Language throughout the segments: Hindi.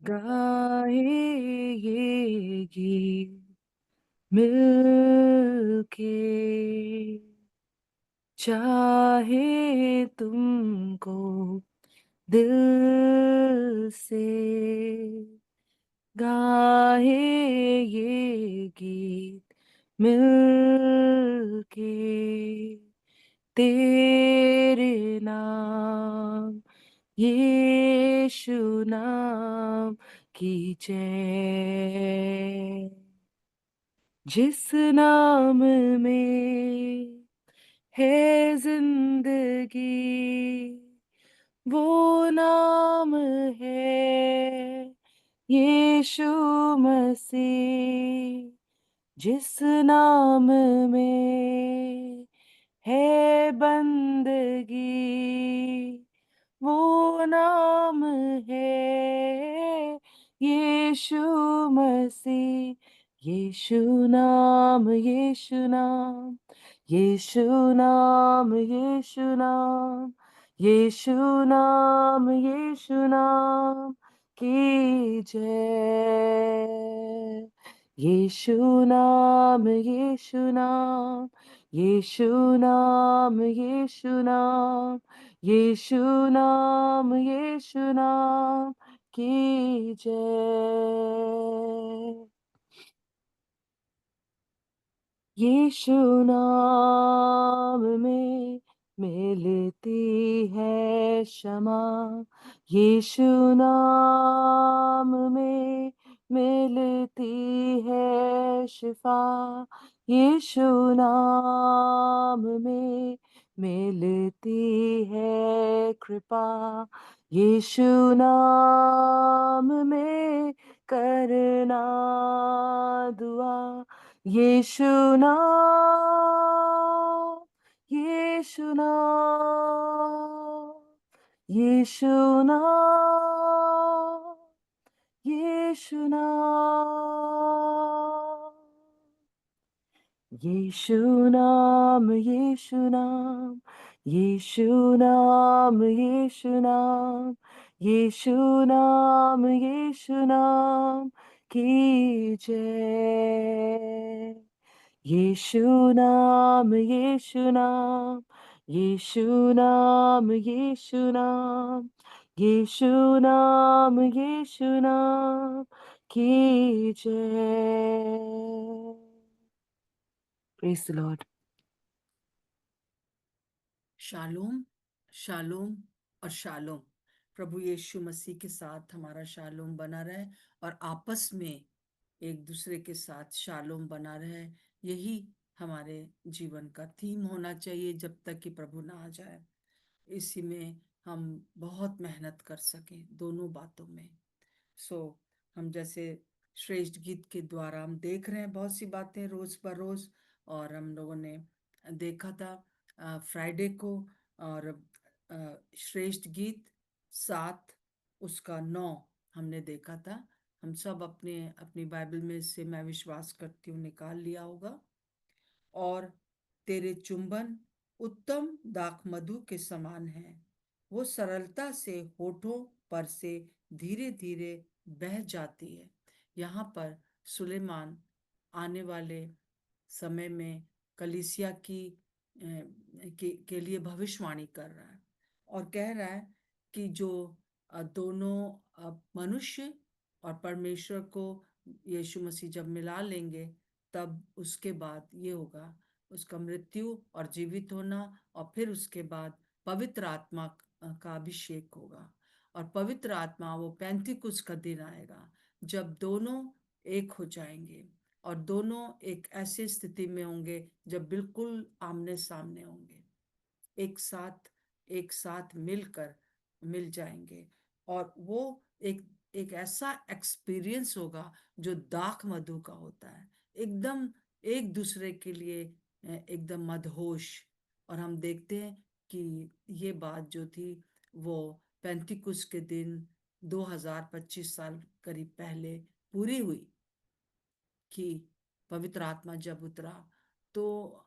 गाए ये गीत मिलके, चाहे तुमको दिल से, गाए ये गीत मिलके, तेरे नाम यीशु नाम की जय। जिस नाम में है जिंदगी, वो नाम है यीशु मसीह। जिस नाम में है बंदगी, वो नाम है यीशु मसीह। यीशु नाम, यीशु नाम, यीशु नाम, यीशु नाम, यीशु नाम, यीशु नाम की जय। यीशु नाम, यीशु नाम, यीशु नाम, यीशु नाम, यीशु नाम, यीशु नाम की जय। यीशु नाम में मिलती है क्षमा, यीशु नाम में मिलती है शिफा, यीशु नाम में मिलती है कृपा, यीशु नाम में करना दुआ। यीशु नाम, यीशु नाम, यीशु नाम, यीशु नाम, यीशु नाम, यीशु नाम, यीशु नाम, यीशु नाम, यीशु नाम, यीशु नाम की जय। यीशु नाम, यीशु नाम, यीशु नाम, यीशु नाम, यीशु नाम, यीशु नाम की जय। Praise the Lord. Shalom, shalom और शालोम। प्रभु यीशु मसीह के साथ हमारा शालोम बना रहे और आपस में एक दूसरे के साथ शालोम बना रहे। यही हमारे जीवन का थीम होना चाहिए जब तक कि प्रभु ना आ जाए। इसी में हम बहुत मेहनत कर सकें दोनों बातों में। हम जैसे श्रेष्ठ गीत के द्वारा हम देख रहे हैं बहुत सी बातें रोज बरोज। और हम लोगों ने देखा था फ्राइडे को, और श्रेष्ठ गीत 7 उसका 9 हमने देखा था। हम सब अपने अपनी बाइबल में से, मैं विश्वास करती हूँ, निकाल लिया होगा। और तेरे चुंबन उत्तम दाख मधु के समान है, वो सरलता से होठों पर से धीरे धीरे बह जाती है। यहाँ पर सुलेमान आने वाले समय में कलीसिया के लिए भविष्यवाणी कर रहा है और कह रहा है कि जो दोनों मनुष्य और परमेश्वर को यीशु मसीह जब मिला लेंगे, तब उसके बाद ये होगा, उसका मृत्यु और जीवित होना, और फिर उसके बाद पवित्र आत्मा का अभिषेक होगा। और पवित्र आत्मा, वो पैंतीकुस का दिन आएगा जब दोनों एक हो जाएंगे और दोनों एक ऐसी स्थिति में होंगे जब बिल्कुल आमने सामने होंगे, एक साथ मिलकर मिल जाएंगे। और वो एक एक ऐसा एक्सपीरियंस होगा जो दाख मधु का होता है, एकदम एक दूसरे के लिए एकदम मदहोश। और हम देखते हैं कि ये बात जो थी वो पेंतिकुस के दिन 2025 साल करीब पहले पूरी हुई, कि पवित्र आत्मा जब उतरा तो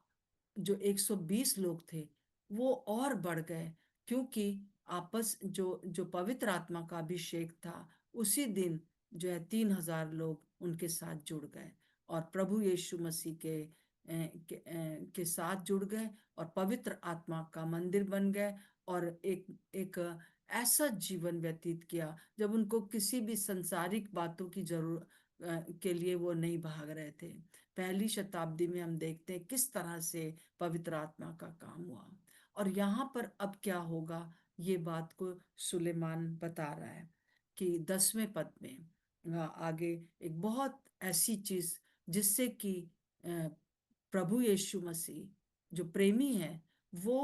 जो 120 लोग थे वो और बढ़ गए, क्योंकि आपस जो पवित्र आत्मा का अभिषेक था, उसी दिन जो है 3,000 लोग उनके साथ जुड़ गए और प्रभु यीशु मसीह के साथ जुड़ गए और पवित्र आत्मा का मंदिर बन गए और एक एक ऐसा जीवन व्यतीत किया जब उनको किसी भी संसारिक बातों की जरूरत के लिए वो नहीं भाग रहे थे। पहली शताब्दी में हम देखते हैं किस तरह से पवित्र आत्मा का काम हुआ। और यहाँ पर अब क्या होगा, ये बात को सुलेमान बता रहा है कि 10वें पद में आगे एक बहुत ऐसी चीज जिससे कि प्रभु यीशु मसीह जो प्रेमी है वो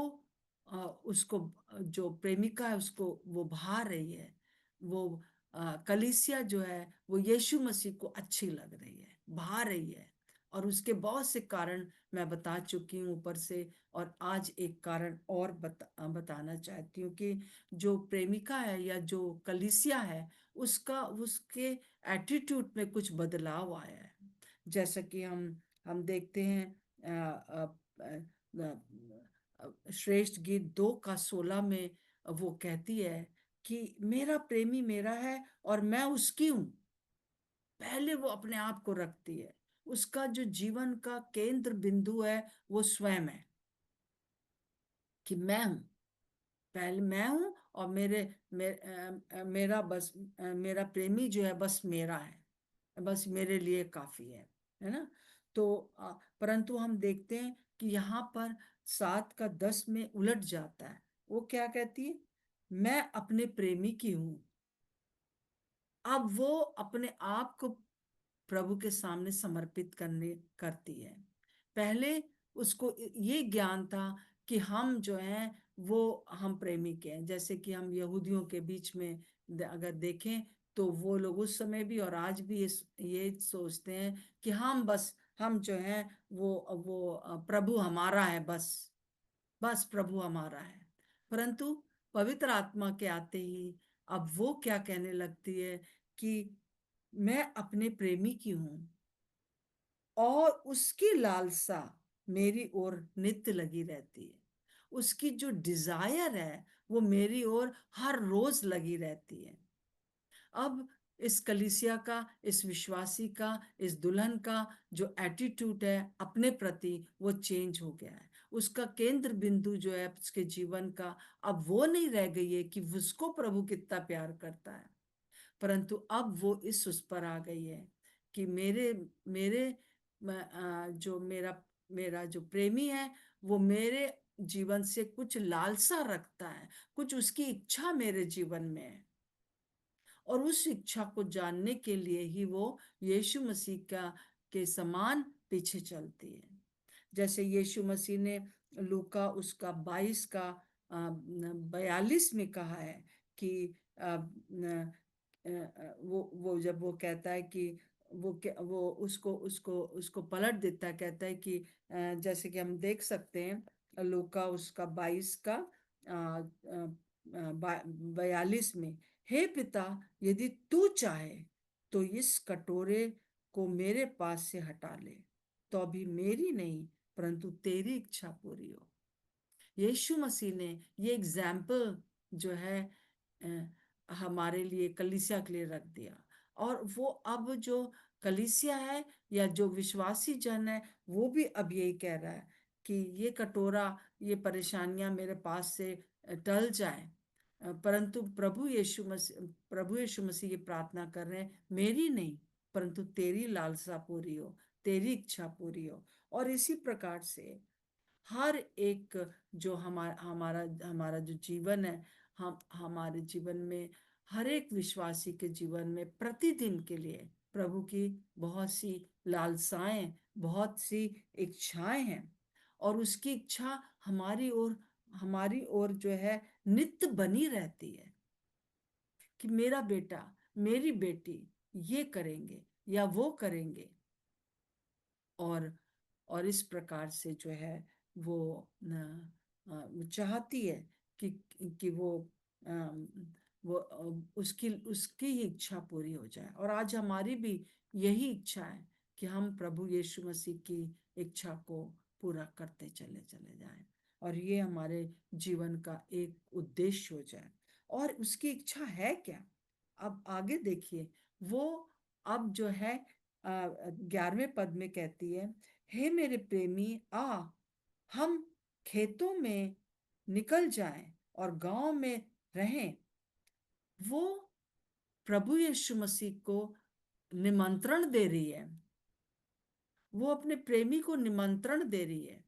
उसको, जो प्रेमिका है उसको वो भा रही है, वो कलीसिया जो है वो यीशु मसीह को अच्छी लग रही है, भा रही है। और उसके बहुत से कारण मैं बता चुकी हूँ ऊपर से, और आज एक कारण और बताना चाहती हूँ कि जो प्रेमिका है या जो कलीसिया है उसका उसके एटीट्यूड में कुछ बदलाव आया है। जैसा कि हम देखते हैं श्रेष्ठ गीत 2 का 16 में वो कहती है कि मेरा प्रेमी मेरा है और मैं उसकी हूं। पहले वो अपने आप को रखती है, उसका जो जीवन का केंद्र बिंदु है वो स्वयं है कि मैं हूं, पहले मैं हूं और मेरा बस मेरा प्रेमी जो है बस मेरा है, बस मेरे लिए काफी है ना। तो परंतु हम देखते हैं कि यहाँ पर 7 का 10 में उलट जाता है। वो क्या कहती है, मैं अपने प्रेमी की हूं। अब वो अपने आप को प्रभु के सामने समर्पित करने करती है। पहले उसको ये ज्ञान था कि हम जो हैं वो हम प्रेमी के हैं। जैसे कि हम यहूदियों के बीच में अगर देखें तो वो लोग उस समय भी और आज भी ये सोचते हैं कि हम जो हैं वो प्रभु हमारा है, बस बस प्रभु हमारा है। परंतु पवित्र आत्मा के आते ही अब वो क्या कहने लगती है कि मैं अपने प्रेमी की हूं और उसकी लालसा मेरी ओर नित्य लगी रहती है। उसकी जो डिजायर है वो मेरी ओर हर रोज लगी रहती है। अब इस कलीसिया का, इस विश्वासी का, इस दुल्हन का जो एटीट्यूड है अपने प्रति वो चेंज हो गया है। उसका केंद्र बिंदु जो है उसके जीवन का अब वो नहीं रह गई है कि उसको प्रभु कितना प्यार करता है, परंतु अब वो उस पर आ गई है कि मेरे मेरे जो मेरा मेरा जो प्रेमी है वो मेरे जीवन से कुछ लालसा रखता है, कुछ उसकी इच्छा मेरे जीवन में है। और उस इच्छा को जानने के लिए ही वो यीशु मसीह का के समान पीछे चलती है। जैसे यीशु मसीह ने लूका उसका 22 का 42 में कहा है कि वो जब वो कहता है कि वो उसको उसको उसको पलट देता है, कहता है कि जैसे कि हम देख सकते हैं लूका उसका 22 का 42 में, हे पिता यदि तू चाहे तो इस कटोरे को मेरे पास से हटा ले, तो अभी मेरी नहीं परंतु तेरी इच्छा पूरी हो। यीशु मसीह ने ये एग्जाम्पल जो है हमारे लिए कलीसिया के लिए रख दिया। और वो अब जो कलीसिया है या जो विश्वासी जन है वो भी अब यही कह रहा है कि ये कटोरा, ये परेशानियां मेरे पास से टल जाए, परंतु प्रभु यीशु मसीह ये प्रार्थना कर रहे हैं, मेरी नहीं परंतु तेरी लालसा पूरी हो, तेरी इच्छा पूरी हो। और इसी प्रकार से हर एक जो हमारा हमारा हमारा जो जीवन है, हम हमारे जीवन में हर एक विश्वासी के जीवन में प्रतिदिन के लिए प्रभु की बहुत सी लालसाएं, बहुत सी इच्छाएं हैं। और उसकी इच्छा हमारी ओर जो है नित्य बनी रहती है कि मेरा बेटा, मेरी बेटी ये करेंगे या वो करेंगे। और और इस प्रकार से जो है वो वो चाहती है कि वो अम, उसकी उसकी ही इच्छा पूरी हो जाए। और आज हमारी भी यही इच्छा है कि हम प्रभु यीशु मसीह की इच्छा को पूरा करते चले चले जाएं। और ये हमारे जीवन का एक उद्देश्य हो जाए। और उसकी इच्छा है क्या? अब आगे देखिए, वो अब जो है 11वें पद में कहती है, हे मेरे प्रेमी आ, हम खेतों में निकल जाएं और गांव में रहें। वो प्रभु यीशु मसीह को निमंत्रण दे रही है, वो अपने प्रेमी को निमंत्रण दे रही है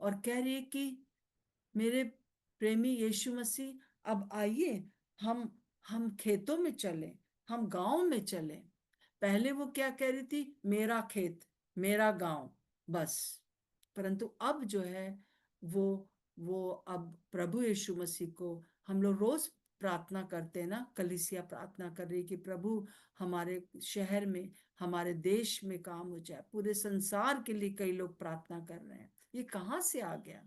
और कह रही है कि मेरे प्रेमी यीशु मसीह, अब आइए, हम हम खेतों में चलें, हम गांव में चलें। पहले वो क्या कह रही थी? मेरा खेत, मेरा गांव, बस। परंतु अब जो है, वो वो अब प्रभु यीशु मसीह को हम लोग रोज प्रार्थना करते हैं ना, कलीसिया प्रार्थना कर रही है कि प्रभु हमारे शहर में, हमारे देश में काम हो जाए। पूरे संसार के लिए कई लोग प्रार्थना कर रहे हैं। ये कहाँ से आ गया?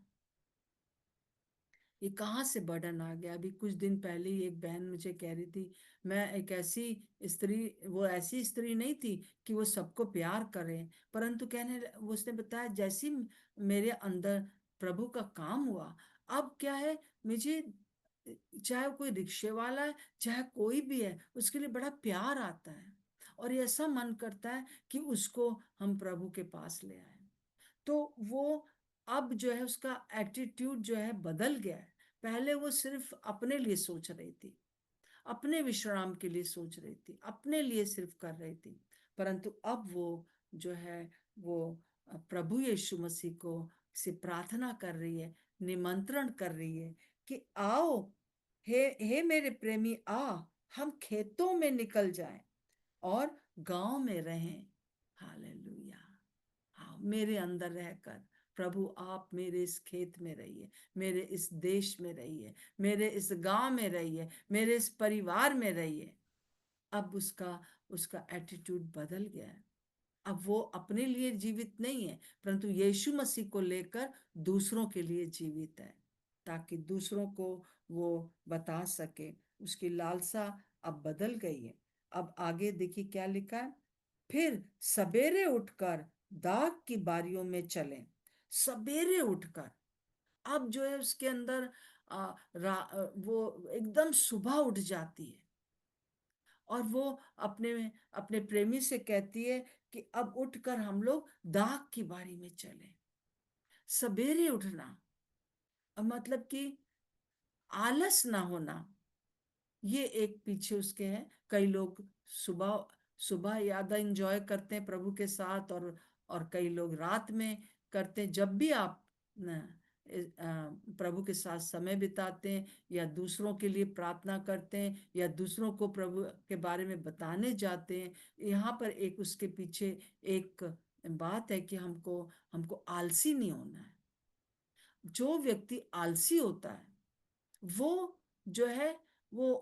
ये कहाँ से बर्डन आ गया? अभी कुछ दिन पहले ही एक बहन मुझे कह रही थी, मैं एक ऐसी स्त्री, वो ऐसी स्त्री नहीं थी कि वो सबको प्यार करे, परंतु वो उसने बताया, जैसी मेरे अंदर प्रभु का काम हुआ, अब क्या है, मुझे चाहे कोई रिक्शे वाला है, चाहे कोई भी है, उसके लिए बड़ा प्यार आता है और ऐसा मन करता है कि उसको हम प्रभु के पास ले आए। तो वो अब जो है, उसका एटीट्यूड जो है बदल गया है। पहले वो सिर्फ अपने लिए सोच रही थी, अपने विश्राम के लिए सोच रही थी, अपने लिए सिर्फ कर रही थी। परंतु अब वो जो है, वो प्रभु यीशु मसीह को से प्रार्थना कर रही है, निमंत्रण कर रही है कि आओ, हे मेरे प्रेमी आ, हम खेतों में निकल जाएं और गांव में रहें। हालेलुया। हाँ, मेरे अंदर रहकर प्रभु आप मेरे इस खेत में रहिए, मेरे इस देश में रहिए, मेरे इस गांव में रहिए, मेरे इस परिवार में रहिए। अब उसका उसका एटीट्यूड बदल गया है। अब वो अपने लिए जीवित नहीं है, परंतु यीशु मसीह को लेकर दूसरों के लिए जीवित है, ताकि दूसरों को वो बता सके। उसकी लालसा अब बदल गई है। अब आगे देखिए क्या लिखा है, फिर सवेरे उठकर दाग की बारियों में चलें। सवेरे उठकर, अब जो है उसके अंदर वो एकदम सुबह उठ जाती है और वो अपने अपने प्रेमी से कहती है कि अब उठकर हम लोग दाग की बारी में चलें। सवेरे उठना मतलब कि आलस ना होना, ये एक पीछे उसके है। कई लोग सुबह सुबह ज्यादा इंजॉय करते हैं प्रभु के साथ, और कई लोग रात में करते हैं। जब भी आप न, प्रभु के साथ समय बिताते हैं, या दूसरों के लिए प्रार्थना करते हैं, या दूसरों को प्रभु के बारे में बताने जाते हैं, यहाँ पर एक उसके पीछे एक बात है कि हमको हमको आलसी नहीं होना है। जो व्यक्ति आलसी होता है, वो जो है, वो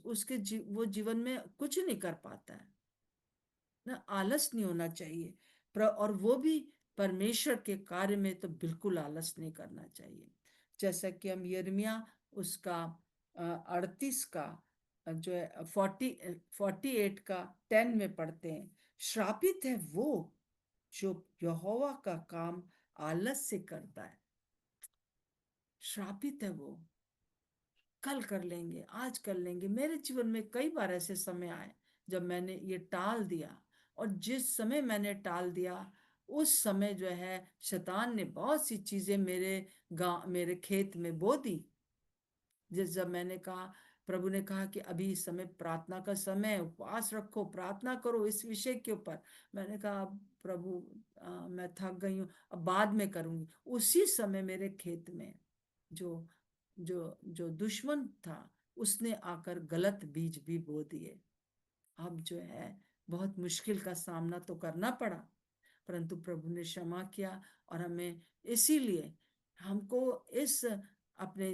उसके वो जीवन में कुछ नहीं कर पाता है ना। आलस नहीं होना चाहिए। और वो भी परमेश्वर के कार्य में तो बिल्कुल आलस नहीं करना चाहिए। जैसा कि हम यिर्मयाह उसका 38 का जो है 48 का 10 में पढ़ते हैं, श्रापित है वो जो यहोवा का काम आलस से करता है। श्रापित है वो, कल कर लेंगे, आज कर लेंगे। मेरे जीवन में कई बार ऐसे समय आए जब मैंने ये टाल दिया, और जिस समय मैंने टाल दिया, उस समय जो है शैतान ने बहुत सी चीजें मेरे गांव, मेरे खेत में बो दी। जब मैंने कहा, प्रभु ने कहा कि अभी इस समय प्रार्थना का समय है, उपवास रखो, प्रार्थना करो इस विषय के ऊपर। मैंने कहा, "अब प्रभु, मैं थक गई हूँ, अब बाद में करूंगी।" उसी समय मेरे खेत में जो जो जो दुश्मन था, उसने आकर गलत बीज भी बो दिए। अब जो है, बहुत मुश्किल का सामना तो करना पड़ा, परंतु प्रभु ने क्षमा किया। और हमें इसीलिए हमको इस अपने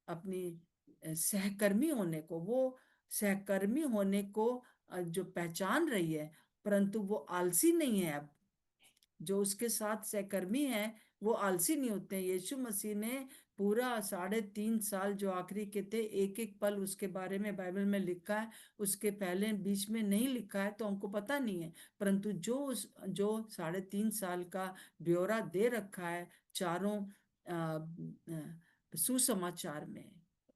अपनी सहकर्मी होने को, वो सहकर्मी होने को जो पहचान रही है, परंतु वो आलसी नहीं है। अब जो उसके साथ सहकर्मी हैं, वो आलसी नहीं होते हैं। यीशु मसीह ने पूरा 3.5 साल जो आखिरी के थे, एक एक पल उसके बारे में बाइबल में लिखा है। उसके पहले बीच में नहीं लिखा है तो हमको पता नहीं है, परंतु जो 3.5 साल का ब्यौरा दे रखा है चारों सुसमाचार में,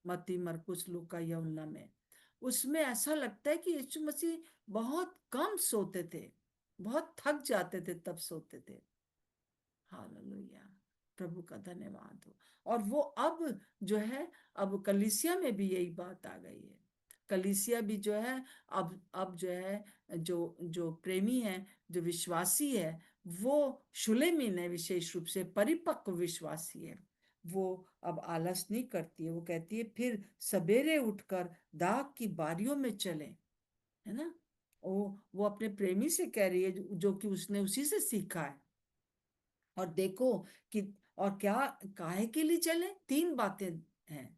मत्ती मरकुस लूका यूहन्ना में, उसमें ऐसा लगता है कि यीशु मसीह बहुत कम सोते थे, बहुत थक जाते थे तब सोते थे। हालेलुया, प्रभु का धन्यवाद हो। और वो अब जो है, अब कलीसिया में भी यही बात आ गई है। कलीसिया भी जो है, अब जो है, जो जो प्रेमी है, जो विश्वासी है, वो शुलेमीन है, विशेष रूप से परिपक्व विश्वासी है, वो अब आलस नहीं करती है। वो कहती है फिर सवेरे उठकर दाग की बारियों में चले, है ना। वो अपने प्रेमी से कह रही है, जो कि उसने उसी से सीखा है। और देखो कि, और क्या, काहे के लिए चले, तीन बातें हैं।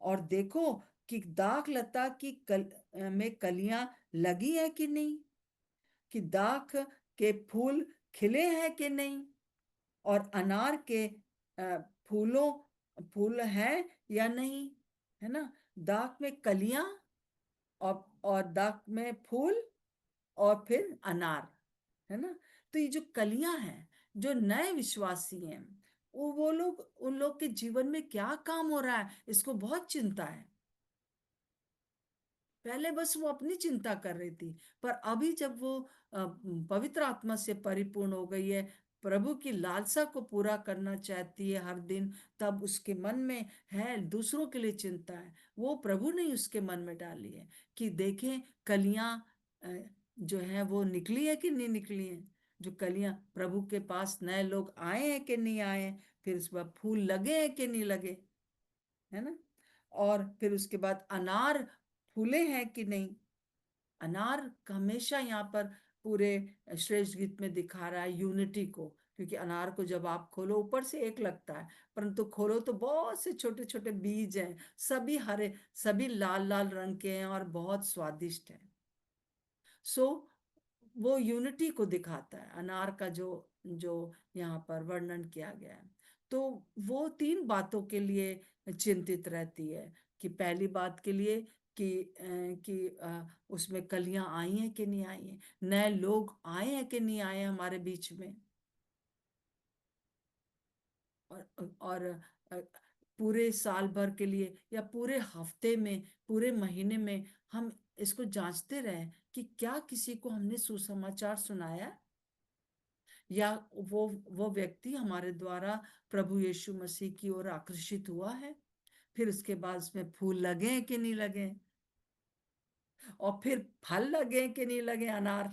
और देखो कि दाख लता की में कलियां लगी है कि नहीं, कि दाख के फूल खिले हैं कि नहीं, और अनार के फूलों फूल हैं या नहीं, है ना। दाख में कलियां, और दाख में फूल, और फिर अनार, है ना। तो ये जो कलियां हैं, जो नए विश्वासी हैं, वो लोग, उन लोग के जीवन में क्या काम हो रहा है, इसको बहुत चिंता है। पहले बस वो अपनी चिंता कर रही थी, पर अभी जब वो पवित्र आत्मा से परिपूर्ण हो गई है, प्रभु की लालसा को पूरा करना चाहती है हर दिन, तब उसके मन में है, दूसरों के लिए चिंता है। वो प्रभु ने उसके मन में डाली है कि देखें कलियां जो है वो निकली है कि नहीं निकली है। जो कलियां, प्रभु के पास नए लोग आए हैं कि नहीं आए हैं, फिर उसके बाद फूल लगे हैं कि नहीं लगे, है ना। और फिर उसके बाद अनार फूले हैं कि नहीं। अनार का हमेशा यहाँ पर पूरे श्रेष्ठ गीत में दिखा रहा है यूनिटी को, क्योंकि अनार को जब आप खोलो ऊपर से एक लगता है, परंतु खोलो तो बहुत से छोटे छोटे बीज हैं, सभी हरे, सभी लाल लाल रंग के हैं और बहुत स्वादिष्ट है। सो वो यूनिटी को दिखाता है, अनार का जो जो यहाँ पर वर्णन किया गया है। तो वो तीन बातों के लिए चिंतित रहती है, कि पहली बात के लिए कि उसमें कलियां आई हैं कि नहीं आई हैं, नए लोग आए हैं कि नहीं आए हैं हमारे बीच में। और पूरे साल भर के लिए, या पूरे हफ्ते में, पूरे महीने में हम इसको जांचते रहे कि क्या किसी को हमने सुसमाचार सुनाया, या वो व्यक्ति हमारे द्वारा प्रभु यीशु मसीह की ओर आकर्षित हुआ है। फिर उसके बाद उसमें फूल लगे कि नहीं लगे, और फिर फल लगे कि नहीं लगे, अनार,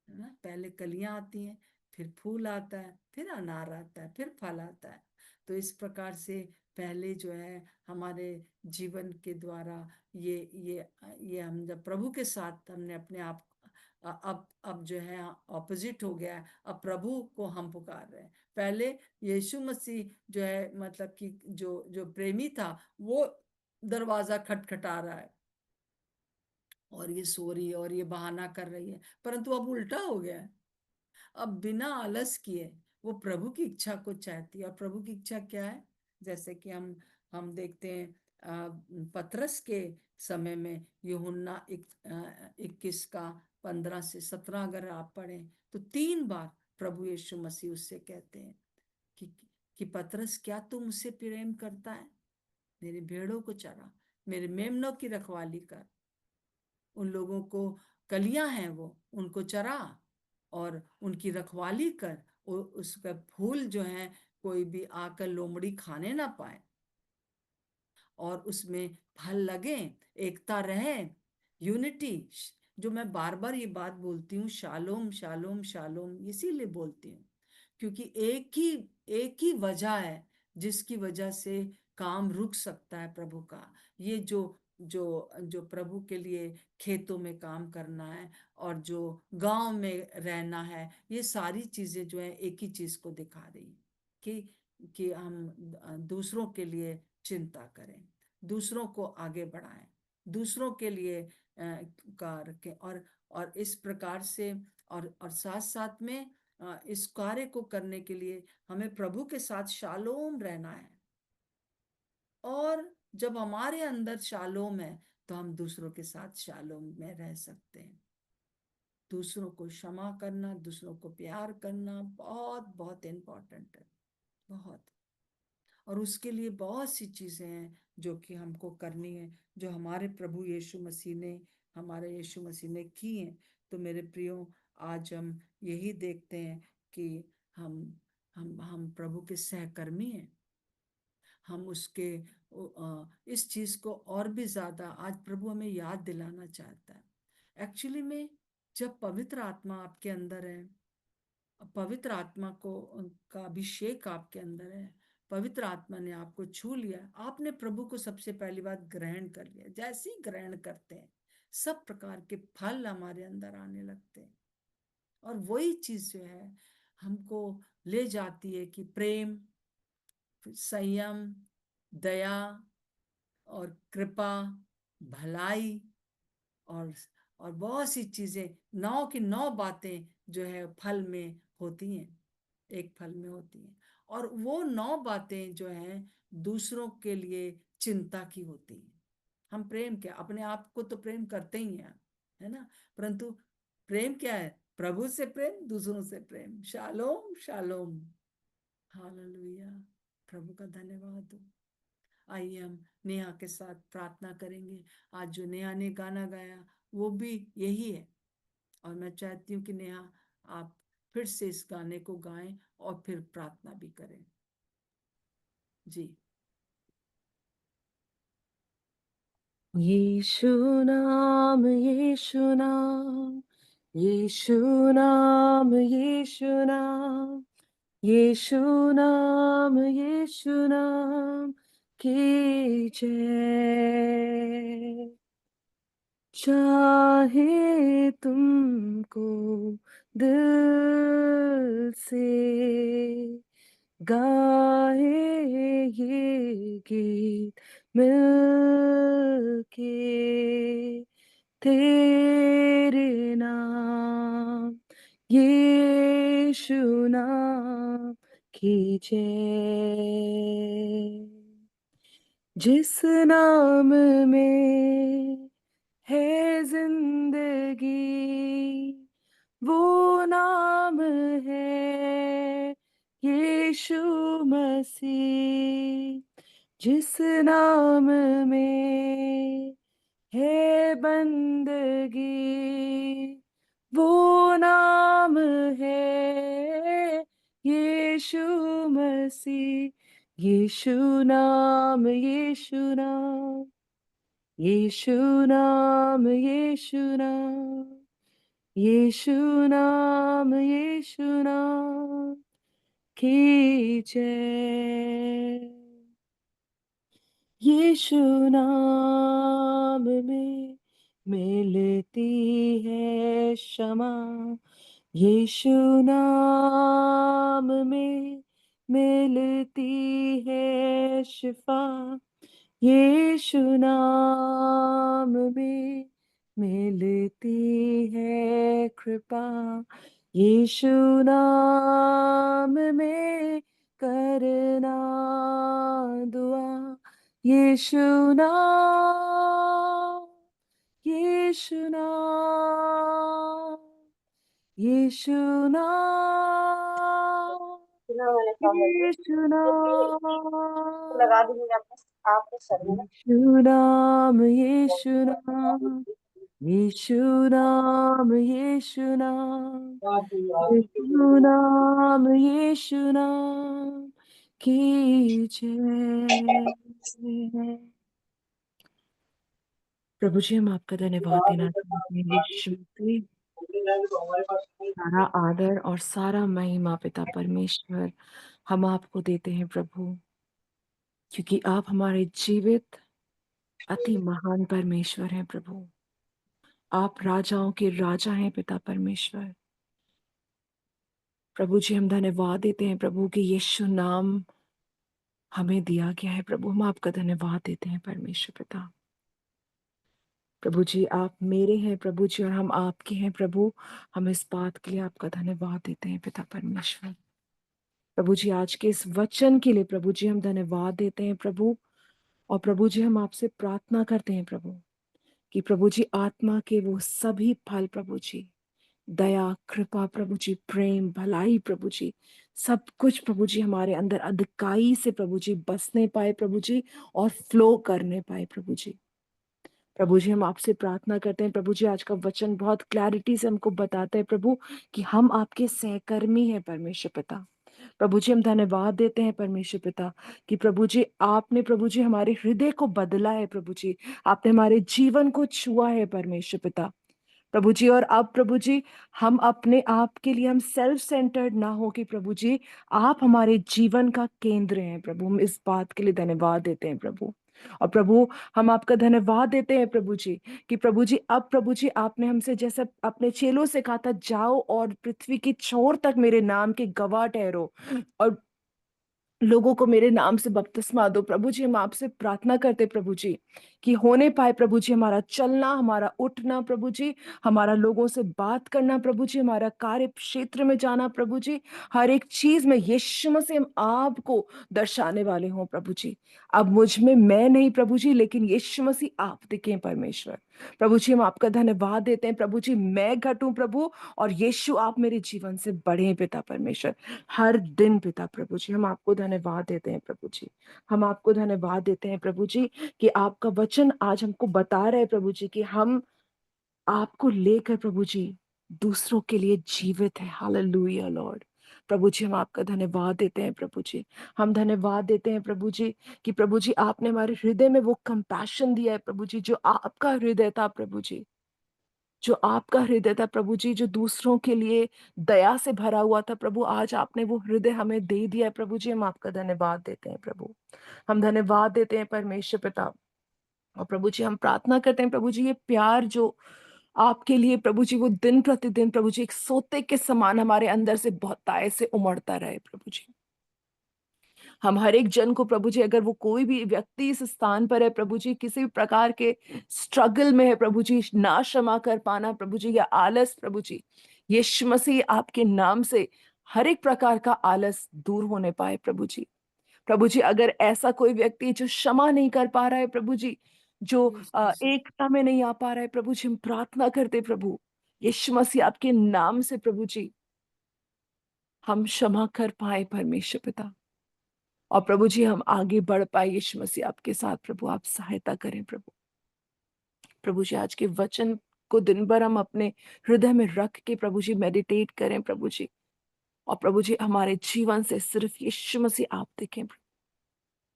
है ना। पहले कलियां आती हैं, फिर फूल आता है, फिर अनार आता है, फिर फल आता है। तो इस प्रकार से पहले जो है हमारे जीवन के द्वारा ये हम जब प्रभु के साथ हमने अपने आप, अब जो है ऑपोजिट हो गया है। अब प्रभु को हम पुकार रहे हैं। पहले यीशु मसीह जो है, मतलब कि जो जो प्रेमी था, वो दरवाजा खटखटा रहा है, और ये सो रही है और ये बहाना कर रही है, परंतु अब उल्टा हो गया है। अब बिना आलस किए वो प्रभु की इच्छा को चाहती है। और प्रभु की इच्छा क्या है, जैसे कि हम देखते हैं पतरस के समय में, यूहन्ना 21 का 15 से 17 अगर आप पढ़ें, तो 3 बार प्रभु यीशु मसीह उससे कहते हैं कि कि पतरस, क्या तू मुझसे प्रेम करता है, मेरी भेड़ों को चरा, मेरे मेमनों की रखवाली कर। उन लोगों को, कलियां हैं वो, उनको चरा और उनकी रखवाली कर, उसका फूल जो है कोई भी आकर लोमड़ी खाने ना पाए, और उसमें फल लगे, एकता रहे, यूनिटी। जो मैं बार बार ये बात बोलती हूँ, शालोम शालोम शालोम, इसीलिए बोलती हूँ क्योंकि एक ही वजह है जिसकी वजह से काम रुक सकता है प्रभु का। ये जो जो जो प्रभु के लिए खेतों में काम करना है, और जो गांव में रहना है, ये सारी चीजें जो है एक ही चीज को दिखा रही है, कि हम दूसरों के लिए चिंता करें, दूसरों को आगे बढ़ाएं, दूसरों के लिए कार्य के, और इस प्रकार से, और साथ साथ में इस कार्य को करने के लिए हमें प्रभु के साथ शालोम रहना है। और जब हमारे अंदर शालोम है, तो हम दूसरों के साथ शालोम में रह सकते हैं। दूसरों को क्षमा करना, दूसरों को प्यार करना बहुत बहुत इम्पोर्टेंट है। बहुत। और उसके लिए बहुत सी चीजें हैं जो कि हमको करनी है, जो हमारे प्रभु यीशु मसीह ने, हमारे यीशु मसीह ने की है। तो मेरे प्रियो, आज हम यही देखते हैं कि हम हम प्रभु के सहकर्मी हैं। हम उसके इस चीज को और भी ज्यादा आज प्रभु हमें याद दिलाना चाहता है। एक्चुअली में जब पवित्र आत्मा आपके अंदर है, पवित्र आत्मा को का अभिषेक आपके अंदर है, पवित्र आत्मा ने आपको छू लिया, आपने प्रभु को सबसे पहली बात ग्रहण कर लिया। जैसे ही ग्रहण करते हैं, सब प्रकार के फल हमारे अंदर आने लगते हैं। और वही चीज जो है हमको ले जाती है कि प्रेम, संयम, दया और कृपा, भलाई और और बहुत सी चीजें, 9 की 9 बातें जो है फल में होती हैं, एक फल में होती हैं। और वो 9 बातें जो हैं दूसरों के लिए चिंता की होती हैं। हम प्रेम क्या, अपने आप को तो प्रेम करते ही हैं, है ना, परंतु प्रेम क्या है? प्रभु से प्रेम, दूसरों से प्रेम। Shalom shalom. हालेलुया। प्रभु का धन्यवाद हो। आइए हम नेहा के साथ प्रार्थना करेंगे। आज जो नेहा ने गाना गाया वो भी यही है। और मैं चाहती हूँ कि नेहा, आप फिर से इस गाने को गाएं और फिर प्रार्थना भी करें। जी। यीशु नाम, यीशु नाम, यीशु नाम, यीशु नाम, यीशु नाम, यीशु नाम की जय। चाहे तुमको दिल से गाए ये गीत मिलके, तेरे नाम, यीशु नाम की जय। जिस नाम में है जिंदगी, वो नाम है यीशु मसीह। जिस नाम में है बंदगी, वो नाम है यीशु मसीह। यीशु नाम, यीशु नाम, यीशु नाम, यीशु नाम, यीशु नाम, यीशु नाम की जय। यीशु नाम में मिलती है क्षमा, यीशु नाम में मिलती है शिफा, यीशु नाम में मिलती है कृपा, यीशु नाम में करना दुआ। यीशु नाम, यीशु नाम, यीशु नाम, यीशु नाम, लगा दूंगी आपने सर में ना। यीशु नाम, यीशु नाम, यीशु नाम, यीशु नाम, यीशु नाम, यीशु नाम की जय। प्रभु जी, हम आपका धन्यवाद देना चाहते हैं। यीशु मसीह, सारा आदर और सारा महिमा पिता परमेश्वर हम आपको देते हैं प्रभु, क्योंकि आप हमारे जीवित अति महान परमेश्वर हैं प्रभु। आप राजाओं के राजा हैं पिता परमेश्वर। प्रभु जी, हम धन्यवाद देते हैं प्रभु कि यीशु नाम हमें दिया गया है प्रभु। हम आपका धन्यवाद देते हैं परमेश्वर पिता। प्रभु जी, आप मेरे हैं प्रभु जी और हम आपके हैं प्रभु। हम इस बात के लिए आपका धन्यवाद देते हैं पिता परमेश्वर। प्रभु जी, आज के इस वचन के लिए प्रभु जी हम धन्यवाद देते हैं प्रभु। और प्रभु जी, हम आपसे प्रार्थना करते हैं प्रभु कि प्रभु जी आत्मा के वो सभी फल प्रभु जी, दया, कृपा प्रभु जी, प्रेम, भलाई प्रभु जी, सब कुछ प्रभु जी हमारे अंदर अधिकाई से प्रभु जी बसने पाए प्रभु जी, और फ्लो करने पाए प्रभु जी। प्रभु जी हम आपसे प्रार्थना करते हैं प्रभु जी, आज का वचन बहुत क्लैरिटी से हमको बताता है प्रभु कि हम आपके सहकर्मी हैं परमेश्वर पिता। प्रभु जी हम धन्यवाद देते हैं परमेश्वर पिता कि प्रभु जी आपने प्रभु जी हमारे हृदय को बदला है प्रभु जी, आपने हमारे जीवन को छुआ है परमेश्वर पिता। प्रभु जी और अब प्रभु जी हम अपने आप के लिए हम सेल्फ सेंटर्ड ना हो कि प्रभु जी आप हमारे जीवन का केंद्र हैं प्रभु, हम इस बात के लिए धन्यवाद देते हैं प्रभु। और प्रभु हम आपका धन्यवाद देते हैं प्रभु जी कि प्रभु जी अब प्रभु जी आपने हमसे जैसे अपने चेलों से कहा था, जाओ और पृथ्वी की छोर तक मेरे नाम के गवाह ठहरो और लोगों को मेरे नाम से बपतिस्मा दो। प्रभु जी हम आपसे प्रार्थना करते प्रभु जी कि होने पाए प्रभु जी हमारा चलना, हमारा उठना प्रभु जी, हमारा लोगों से बात करना प्रभु जी, हमारा कार्य क्षेत्र में जाना प्रभु जी, हर एक चीज में यीशु मसीह हम आपको दर्शाने वाले हों प्रभु जी। अब मुझ में मैं नहीं प्रभु जी, लेकिन यीशु मसीह आप दिखें परमेश्वर। प्रभु जी हम आपका धन्यवाद देते हैं प्रभु जी, मैं घटूं प्रभु और यीशु आप मेरे जीवन से बढ़े पिता परमेश्वर, हर दिन पिता प्रभु जी। हम आपको धन्यवाद देते हैं प्रभु जी, हम आपको धन्यवाद देते हैं प्रभु जी कि आपका वचन आज हमको बता रहा है प्रभु जी कि हम आपको लेकर प्रभु जी दूसरों के लिए जीवित है। Hallelujah Lord. प्रभु जी हम आपका धन्यवाद देते हैं प्रभु जी, हम धन्यवाद देते हैं प्रभु जी कि प्रभु जी आपने हमारे हृदय में वो कंपैशन दिया है प्रभु जी, जो आपका हृदय था प्रभु जी, जो आपका हृदय था प्रभु जी, जो दूसरों के लिए दया से भरा हुआ था प्रभु, आज आपने वो हृदय हमें दे दिया है प्रभु जी। हम आपका धन्यवाद देते हैं प्रभु, हम धन्यवाद देते हैं परमेश्वर पिता। और प्रभु जी हम प्रार्थना करते हैं प्रभु जी ये प्यार जो आपके लिए प्रभु जी वो दिन प्रतिदिन प्रभु जी एक सोते के समान हमारे अंदर से बहुतायत से उमड़ता रहे प्रभु जी। हम हर एक जन को प्रभु जी, अगर वो कोई भी व्यक्ति इस स्थान पर है प्रभु जी, किसी भी प्रकार के स्ट्रगल में है प्रभु जी, ना क्षमा कर पाना प्रभु जी या आलस प्रभु जी, यीशु मसीह आपके नाम से हर एक प्रकार का आलस दूर होने पाए प्रभु जी। प्रभु जी अगर ऐसा कोई व्यक्ति जो क्षमा नहीं कर पा रहा है प्रभु जी, जो यीशु मसीह। एकता में नहीं आ पा रहा है प्रभु जी, हम प्रार्थना करते प्रभु यीशु मसीह आपके नाम से प्रभु जी हम क्षमा कर पाए परमेश्वर पिता। और प्रभु जी हम आगे बढ़ पाए यीशु मसीह आपके साथ प्रभु, आप सहायता करें प्रभु। प्रभु जी आज के वचन को दिन भर हम अपने हृदय में रख के प्रभु जी मेडिटेट करें प्रभु जी, और प्रभु जी हमारे जीवन से सिर्फ यीशु मसीह आप दिखें प्रभु।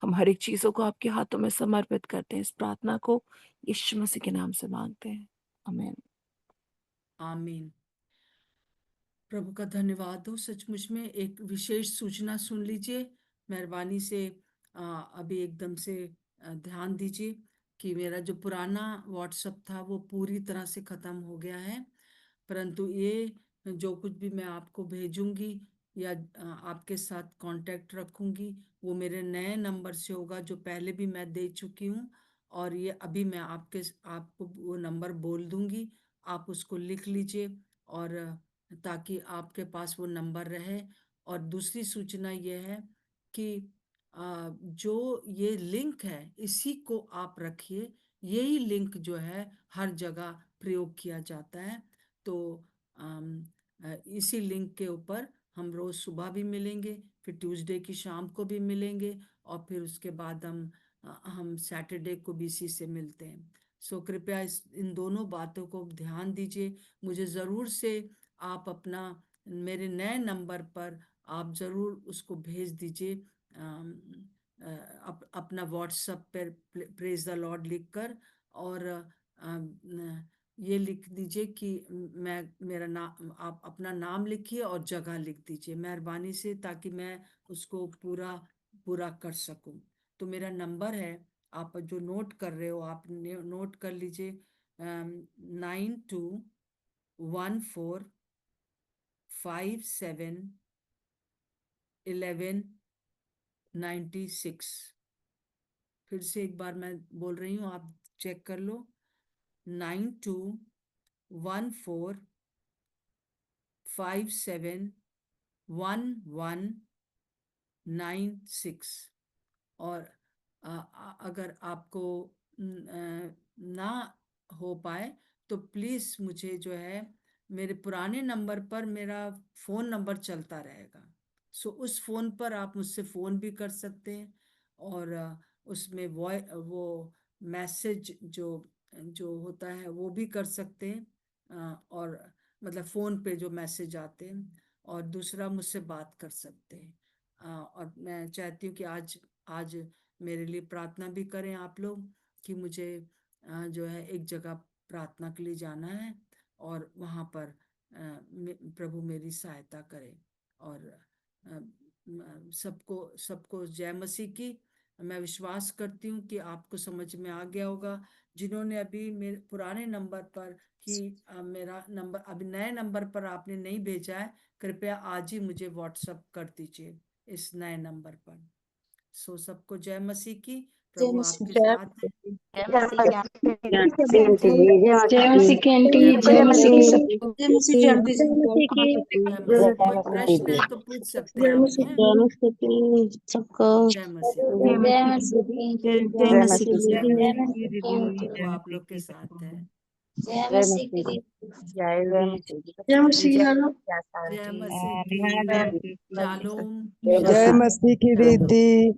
हम हर एक चीजों को आपके हाथों में समर्पित करते हैं, इस प्रार्थना को यीशु मसीह के नाम से मांगते हैं, आमीन। आमीन। प्रभु का धन्यवाद हो। सचमुच में एक विशेष सूचना सुन लीजिए, मेहरबानी से अभी एकदम से ध्यान दीजिए कि मेरा जो पुराना व्हाट्सएप था वो पूरी तरह से खत्म हो गया है। परंतु ये जो कुछ भी मैं आपको भेजूंगी या आपके साथ कांटेक्ट रखूंगी वो मेरे नए नंबर से होगा, जो पहले भी मैं दे चुकी हूँ। और ये अभी मैं आपको वो नंबर बोल दूंगी, आप उसको लिख लीजिए, और ताकि आपके पास वो नंबर रहे। और दूसरी सूचना ये है कि जो ये लिंक है इसी को आप रखिए, यही लिंक जो है हर जगह प्रयोग किया जाता है। तो इसी लिंक के ऊपर हम रोज सुबह भी मिलेंगे, फिर ट्यूसडे की शाम को भी मिलेंगे, और फिर उसके बाद हम सैटरडे को भी इसी से मिलते हैं। सो कृपया इन दोनों बातों को ध्यान दीजिए। मुझे ज़रूर से आप अपना मेरे नए नंबर पर आप ज़रूर उसको भेज दीजिए, अपना व्हाट्सएप पर प्रेज द लॉर्ड लिखकर, और ये लिख दीजिए कि मैं मेरा नाम, आप अपना नाम लिखिए और जगह लिख दीजिए मेहरबानी से, ताकि मैं उसको पूरा पूरा कर सकूं। तो मेरा नंबर है, आप जो नोट कर रहे हो आप नोट कर लीजिए, 9214571196। फिर से एक बार मैं बोल रही हूँ, आप चेक कर लो। 9214571196। और अगर आपको ना हो पाए तो प्लीज़ मुझे जो है मेरे पुराने नंबर पर मेरा फ़ोन नंबर चलता रहेगा, सो उस फोन पर आप मुझसे फोन भी कर सकते हैं, और उसमें वो मैसेज जो जो होता है वो भी कर सकते हैं, और मतलब फोन पे जो मैसेज आते हैं, और दूसरा मुझसे बात कर सकते हैं। और मैं चाहती हूँ कि आज आज मेरे लिए प्रार्थना भी करें आप लोग, कि मुझे जो है एक जगह प्रार्थना के लिए जाना है, और वहाँ पर प्रभु मेरी सहायता करे। और सबको सबको जय मसीह की। मैं विश्वास करती हूँ कि आपको समझ में आ गया होगा। जिन्होंने अभी मेरे पुराने नंबर पर कि मेरा नंबर अभी नए नंबर पर आपने नहीं भेजा है, कृपया आज ही मुझे व्हाट्सएप कर दीजिए इस नए नंबर पर। सो सबको जय मसीह की। प्रभु आपके साथ है। जय मसीह की आंटी, जय जय मसीह मसीह की। की सबको। जय मसीह। कोई प्रश्न है तो पूछ सकते हैं आप हैं। सबको जय मसीह। जय मसीह की, जय मसीह की, जय जय मसीह। मसीह की आंटी, प्रभु आप लोग के साथ है। जय मसीह की, जय मसीह जय मसीह की। जय मसीह की। शालोम जय शालोम। मसीह की शालोम। दीदी।